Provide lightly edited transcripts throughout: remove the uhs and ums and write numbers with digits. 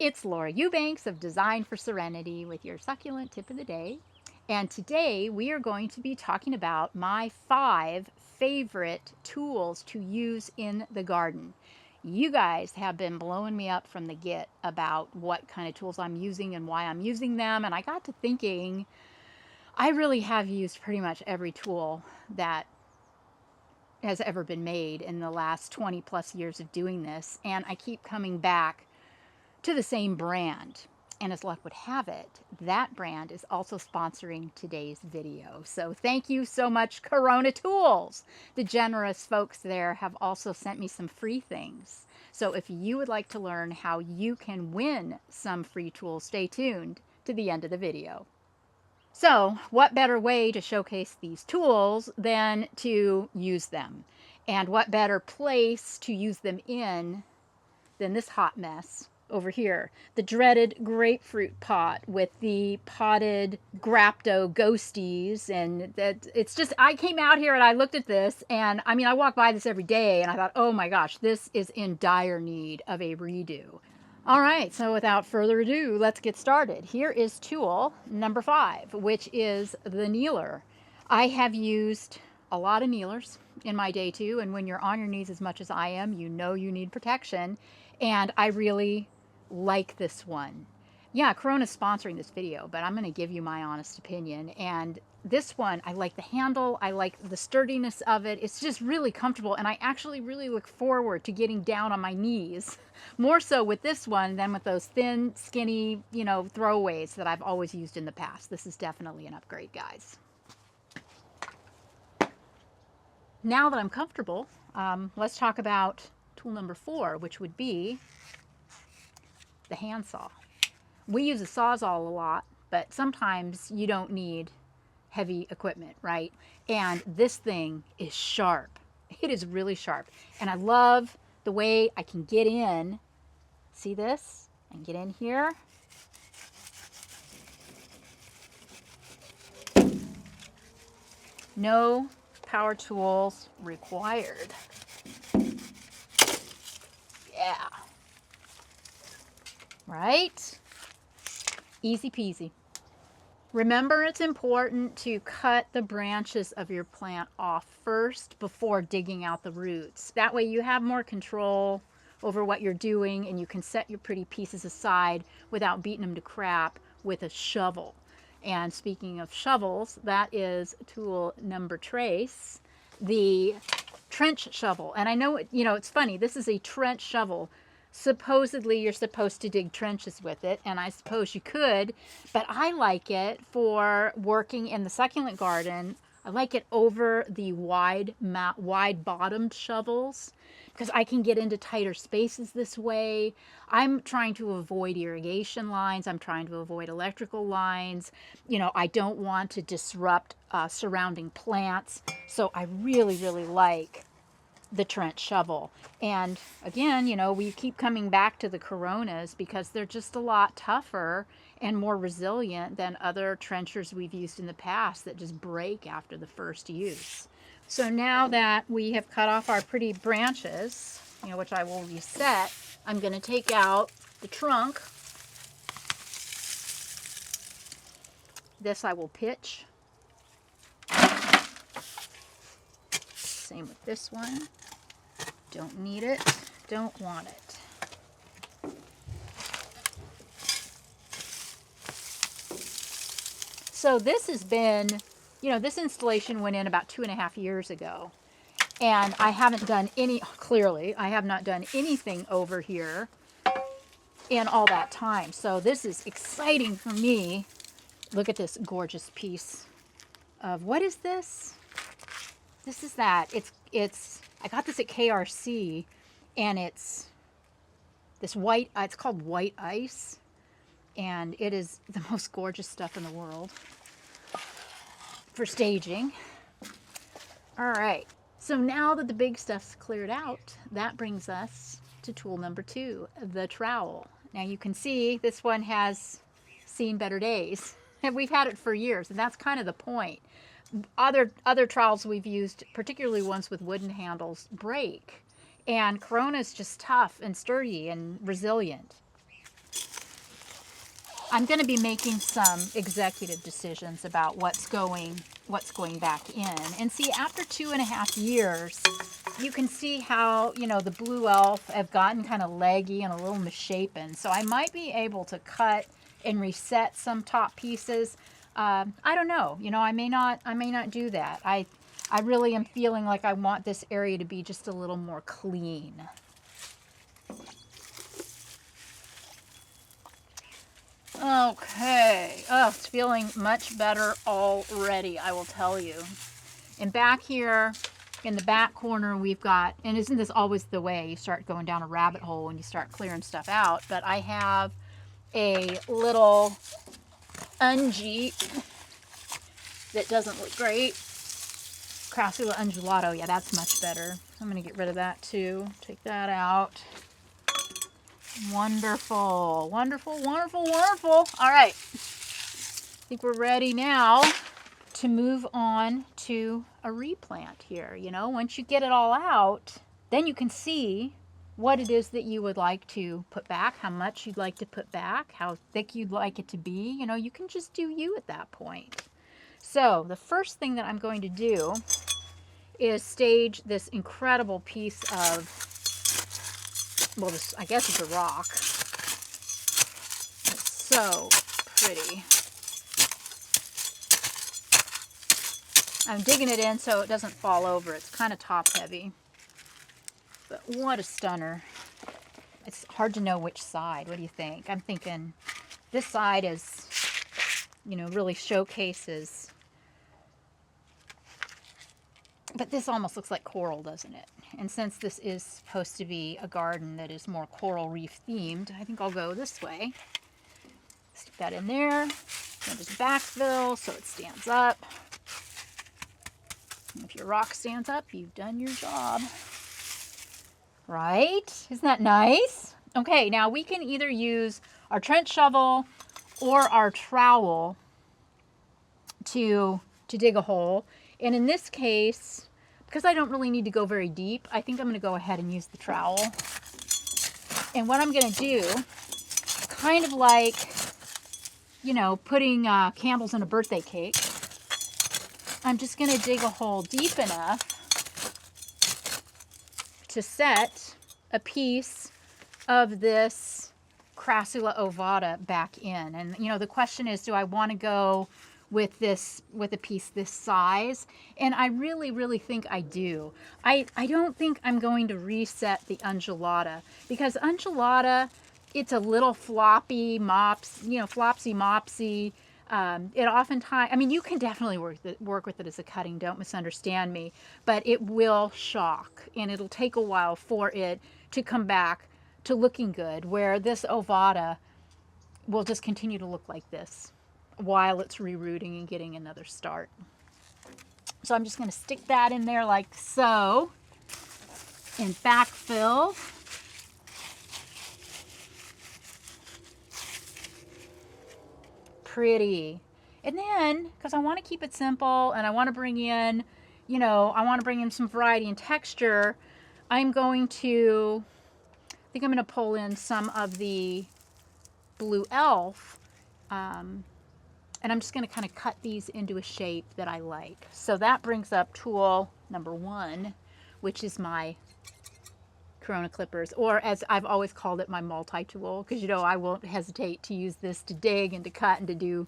It's Laura Eubanks of Design for Serenity with your succulent tip of the day. And today we are going to be talking about my 5 favorite tools to use in the garden. You guys have been blowing me up from the get about what kind of tools I'm using and why I'm using them. And I got to thinking, I really have used pretty much every tool that has ever been made in the last 20 plus years of doing this. And I keep coming back to the same brand. And as luck would have it, that brand is also sponsoring today's video. So thank you so much, Corona Tools. The generous folks there have also sent me some free things. So if you would like to learn how you can win some free tools, stay tuned to the end of the video. So what better way to showcase these tools than to use them? And what better place to use them in than this hot mess over here, the dreaded grapefruit pot with the potted grapto ghosties. And that it's just, I came out here and I looked at this, and I mean, I walk by this every day and I thought, oh my gosh, this is in dire need of a redo. All right, so without further ado, let's get started. Here is tool number 5, which is the kneeler. I have used a lot of kneelers in my day too, and when you're on your knees as much as I am, you know you need protection, and I really like this one. Yeah, Corona's sponsoring this video, but I'm going to give you my honest opinion. And this one, I like the handle, I like the sturdiness of it. It's just really comfortable, and I actually really look forward to getting down on my knees, more so with this one than with those thin, skinny, throwaways that I've always used in the past. This is definitely an upgrade, guys. Now that I'm comfortable, let's talk about tool number 4, which would be the handsaw. We use a Sawzall a lot, but sometimes you don't need heavy equipment, right? And this thing is sharp. It is really sharp. And I love the way I can get in. See this? And get in here. No power tools required. Yeah. Right? Easy peasy. Remember, it's important to cut the branches of your plant off first before digging out the roots. That way you have more control over what you're doing, and you can set your pretty pieces aside without beating them to crap with a shovel. And speaking of shovels, that is tool number trace, the trench shovel. And I know, it's funny, this is a trench shovel. Supposedly you're supposed to dig trenches with it, and I suppose you could, but I like it for working in the succulent garden. I like it over the wide bottomed shovels because I can get into tighter spaces this way. I'm trying to avoid irrigation lines. I'm trying to avoid electrical lines. I don't want to disrupt surrounding plants. So I really, really like the trench shovel. And again, we keep coming back to the Coronas because they're just a lot tougher and more resilient than other trenchers we've used in the past that just break after the first use. So now that we have cut off our pretty branches, which I will reset, I'm going to take out the trunk. This I will pitch. Same with this one. Don't need it, don't want it. So this has been, this installation went in about 2.5 years ago. And I haven't done clearly, I have not done anything over here in all that time. So this is exciting for me. Look at this gorgeous piece of, what is this? This is that. I got this at KRC, and it's this white, it's called white ice, and it is the most gorgeous stuff in the world for staging. All right, so now that the big stuff's cleared out, that brings us to tool number 2, the trowel. Now you can see this one has seen better days, and we've had it for years, and that's kind of the point. Other trowels we've used, particularly ones with wooden handles, break. And Corona's just tough and sturdy and resilient. I'm going to be making some executive decisions about what's going back in. And see, after 2.5 years, you can see how, you know, the blue elf have gotten kind of leggy and a little misshapen. So I might be able to cut and reset some top pieces. I don't know. You know, I may not do that. I really am feeling like I want this area to be just a little more clean. Okay. Oh, it's feeling much better already, I will tell you. And back here in the back corner, we've got, and isn't this always the way? You start going down a rabbit hole when you start clearing stuff out. But I have a little ungi that doesn't look great. Crassula undulato. Yeah, that's much better. I'm going to get rid of that too. Take that out. Wonderful, wonderful, wonderful, wonderful. All right. I think we're ready now to move on to a replant here. You know, once you get it all out, then you can see what it is that you would like to put back, how much you'd like to put back, how thick you'd like it to be. You know, you can just do you at that point. So the first thing that I'm going to do is stage this incredible piece of, well, this, I guess it's a rock. It's so pretty. I'm digging it in so it doesn't fall over. It's kind of top heavy. But what a stunner. It's hard to know which side. What do you think? I'm thinking this side is, you know, really showcases. But this almost looks like coral, doesn't it? And since this is supposed to be a garden that is more coral reef themed, I think I'll go this way. Stick that in there. Then just backfill so it stands up. And if your rock stands up, you've done your job. Right? Isn't that nice? Okay, now we can either use our trench shovel or our trowel to dig a hole. And in this case, because I don't really need to go very deep, I think I'm going to go ahead and use the trowel. And what I'm going to do, kind of like, you know, putting candles in a birthday cake, I'm just going to dig a hole deep enough to set a piece of this Crassula ovata back in. And, you know, the question is, do I want to go with a piece this size? And I really, really think I do. I don't think I'm going to reset the undulata, because undulata, it's a little floppy mops, you know, flopsy mopsy. It oftentimes, I mean, you can definitely work with it as a cutting, don't misunderstand me, but it will shock, and it'll take a while for it to come back to looking good, where this ovata will just continue to look like this while it's rerooting and getting another start. So I'm just going to stick that in there like so, and backfill. Pretty. And then, because I want to keep it simple and I want to bring in, you know, I want to bring in some variety and texture, I'm going to, I think I'm going to pull in some of the blue elf, and I'm just going to kind of cut these into a shape that I like. So that brings up tool number 1, which is my Corona clippers, or as I've always called it, my multi-tool, because, you know, I won't hesitate to use this to dig and to cut and to do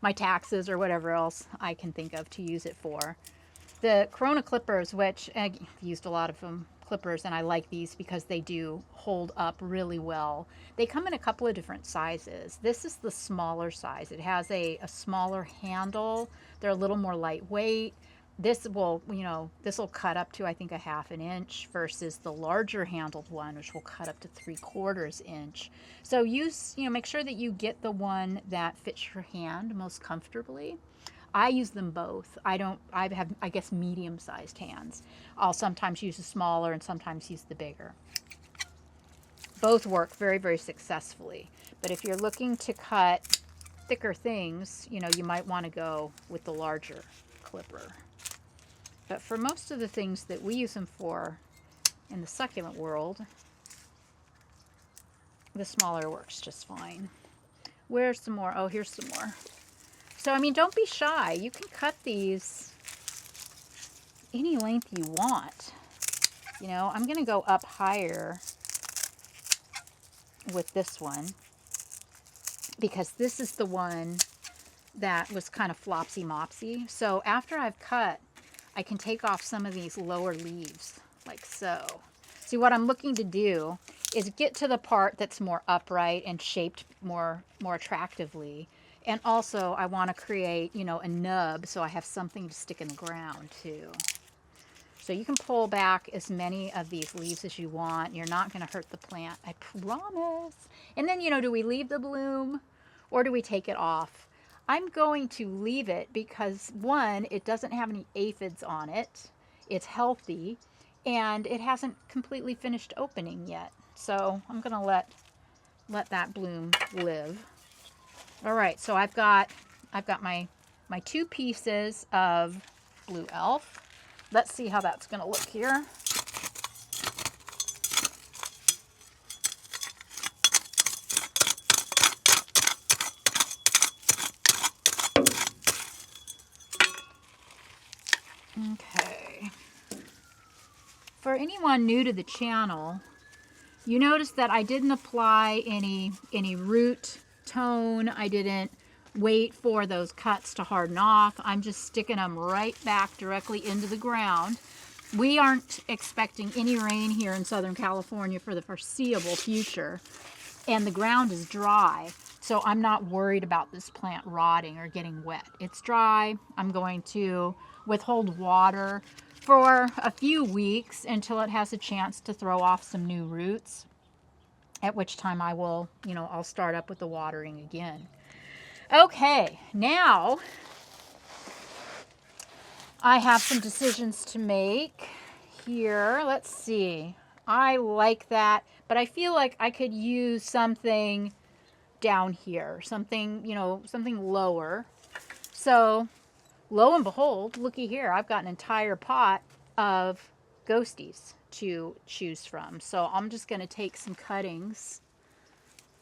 my taxes or whatever else I can think of to use it for. The Corona clippers, which I've used a lot of them, clippers, and I like these because they do hold up really well. They come in a couple of different sizes. This is the smaller size. It has a smaller handle. They're a little more lightweight. This will, you know, this will cut up to, I think, a 1/2 inch versus the larger handled one, which will cut up to 3/4 inch. So use, you know, make sure that you get the one that fits your hand most comfortably. I use them both. I have, I guess, medium-sized hands. I'll sometimes use the smaller and sometimes use the bigger. Both work very, very successfully. But if you're looking to cut thicker things, you know, you might want to go with the larger clipper. But for most of the things that we use them for in the succulent world, the smaller works just fine. Where's some more? Oh, here's some more. So, I mean, don't be shy. You can cut these any length you want. You know, I'm going to go up higher with this one because this is the one that was kind of flopsy mopsy. So after I've cut, I can take off some of these lower leaves like so. See, what I'm looking to do is get to the part that's more upright and shaped more attractively. And also I want to create, you know, a nub so I have something to stick in the ground too. So you can pull back as many of these leaves as you want. You're not going to hurt the plant, I promise. And then, you know, do we leave the bloom or do we take it off? I'm going to leave it because, one, it doesn't have any aphids on it. It's healthy, and it hasn't completely finished opening yet. So I'm going to let that bloom live. All right, so I've got my 2 pieces of blue elf. Let's see how that's going to look here. Okay. For anyone new to the channel, you notice that I didn't apply any root tone. I didn't wait for those cuts to harden off. I'm just sticking them right back directly into the ground. We aren't expecting any rain here in Southern California for the foreseeable future, and the ground is dry, so I'm not worried about this plant rotting or getting wet. It's dry. I'm going to withhold water for a few weeks until it has a chance to throw off some new roots, at which time I will, you know, I'll start up with the watering again. Okay, now I have some decisions to make here. Let's see. I like that, but I feel like I could use something down here, something, you know, something lower. So lo and behold, looky here, I've got an entire pot of ghosties to choose from. So I'm just going to take some cuttings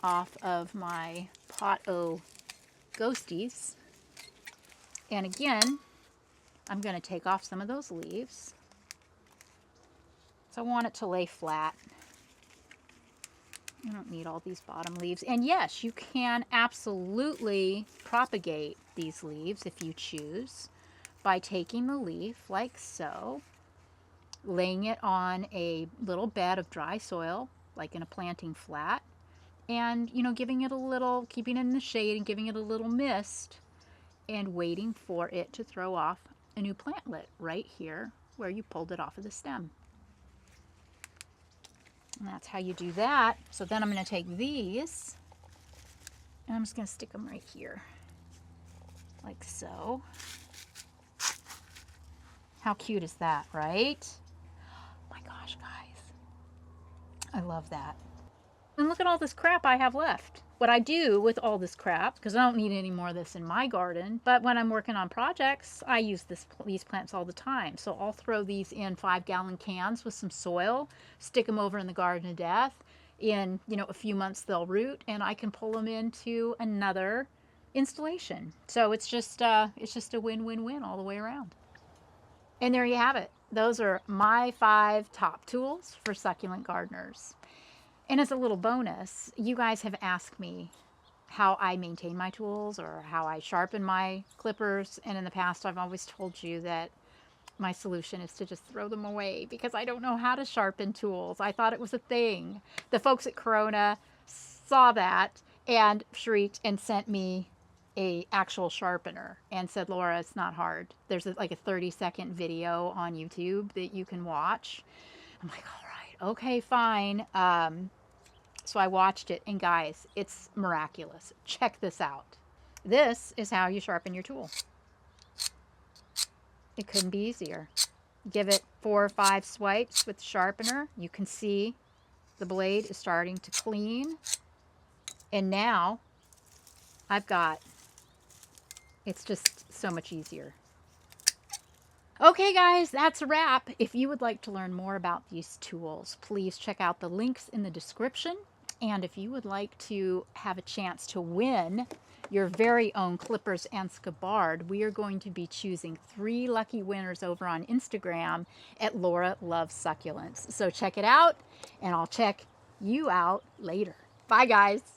off of my pot-o ghosties. And again, I'm going to take off some of those leaves. So I want it to lay flat. I don't need all these bottom leaves. And yes, you can absolutely propagate these leaves if you choose by taking the leaf like so, laying it on a little bed of dry soil, like in a planting flat, and, you know, giving it a little, keeping it in the shade and giving it a little mist, and waiting for it to throw off a new plantlet right here where you pulled it off of the stem. And that's how you do that. So then I'm going to take these and I'm just going to stick them right here like so. How cute is that, right? Oh my gosh, guys, I love that. And look at all this crap I have left. What I do with all this crap, because I don't need any more of this in my garden, but when I'm working on projects, I use these plants all the time. So I'll throw these in 5-gallon cans with some soil, stick them over in the garden of death. In, you know, a few months they'll root, and I can pull them into another installation. So it's just a win-win-win all the way around. And there you have it. Those are my 5 top tools for succulent gardeners. And as a little bonus, you guys have asked me how I maintain my tools or how I sharpen my clippers. And in the past, I've always told you that my solution is to just throw them away because I don't know how to sharpen tools. I thought it was a thing. The folks at Corona saw that and shrieked and sent me a actual sharpener and said, Laura, it's not hard. There's like a 30-second video on YouTube that you can watch. I'm like, all right, okay, fine. So I watched it, and guys, it's miraculous. Check this out. This is how you sharpen your tool. It couldn't be easier. Give it 4 or 5 swipes with the sharpener. You can see the blade is starting to clean. And now I've got, it's just so much easier. Okay guys, that's a wrap. If you would like to learn more about these tools, please check out the links in the description. And if you would like to have a chance to win your very own clippers and scabard, we are going to be choosing 3 lucky winners over on Instagram at Laura Loves Succulents. So check it out, and I'll check you out later. Bye, guys.